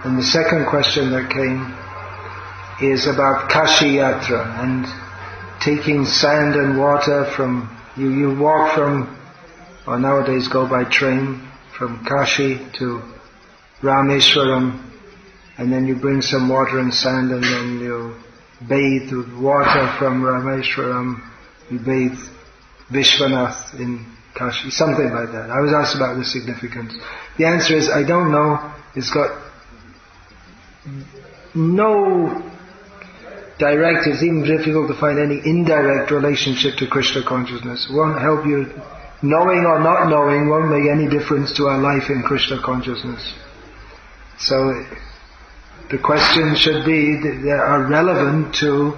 And the second question that came is about Kashi Yatra and taking sand and water from, you walk from, or nowadays go by train, from Kashi to Rameshwaram, and then you bring some water and sand and then you bathe with water from Rameshwaram, you bathe Vishwanath in Kashi, something like that. I was asked about the significance. The answer is, I don't know. It's got no direct, it's even difficult to find any indirect relationship to Krishna consciousness. It won't help you. Knowing or not knowing won't make any difference to our life in Krishna consciousness. So the questions should be that are relevant to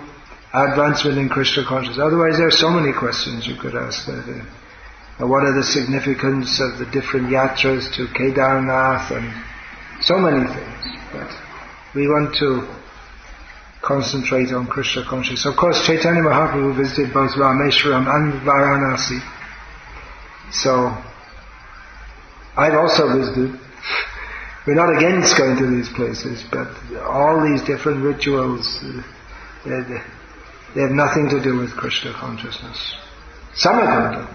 advancement in Krishna consciousness. Otherwise there are so many questions you could ask. What are the significance of the different yatras to Kedarnath and so many things. But we want to concentrate on Krishna consciousness. Of course, Chaitanya Mahaprabhu visited both Rameshwaram and Varanasi. So, I've also visited. We're not against going to these places, but all these different rituals, they have nothing to do with Krishna consciousness. Some of them do.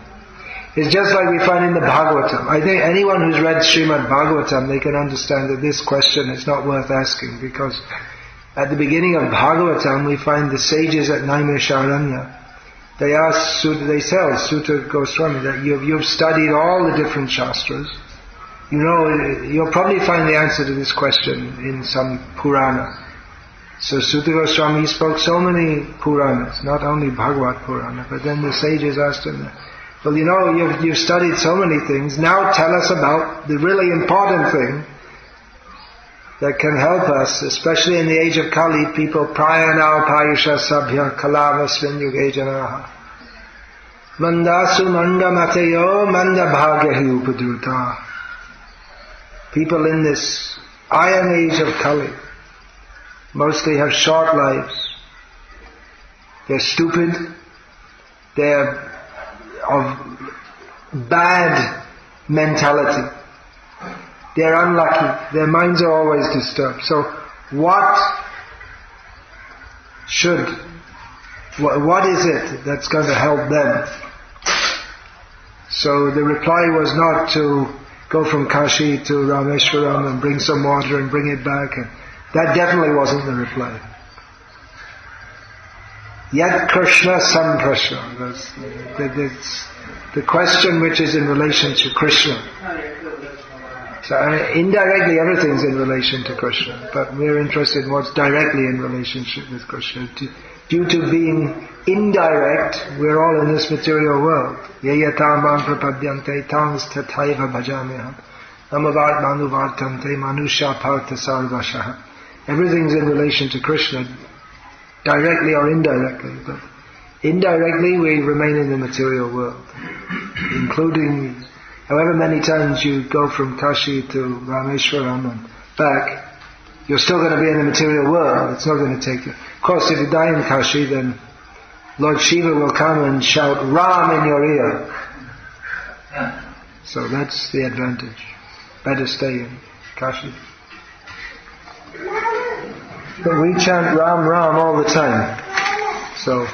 It's just like we find in the Bhagavatam. I think anyone who's read Srimad Bhagavatam, they can understand that this question is not worth asking, because at the beginning of Bhagavatam we find the sages at Naimisharanya. They ask, they tell Sutta Goswami that you've studied all the different shastras. You know, you'll probably find the answer to this question in some Purana. So Sutta Goswami spoke so many Puranas, not only Bhagavad Purana, but then the sages asked him, well, you know, you've studied so many things, now tell us about the really important thing that can help us, especially in the age of Kali, people prayana payusha sabhya kalavasvin yuge janaha mandasu manda mateyo manda bhagyahi upadruta. People in this iron age of Kali mostly have short lives. They're stupid. They're of bad mentality. They're unlucky. Their minds are always disturbed. So what is it that's going to help them? So the reply was not to go from Kashi to Rameshwaram and bring some water and bring it back. And that definitely wasn't the reply. Yet Krishna Sam Prashna. That's the question which is in relation to Krishna. So indirectly everything's in relation to Krishna, but we're interested in what's directly in relationship with Krishna. Due to being indirect, we're all in this material world. Yayatam man prapadyante tams tathaiva bhajameham namavat manuvartante manusha partha sarvashaha. Everything's in relation to Krishna, directly or indirectly, but indirectly we remain in the material world, including however many times you go from Kashi to Rameshwaram and back, you're still going to be in the material world. It's not going to take you. Of course, if you die in Kashi, then Lord Shiva will come and shout Ram in your ear. So that's the advantage. Better stay in Kashi. But we chant Ram Ram all the time. So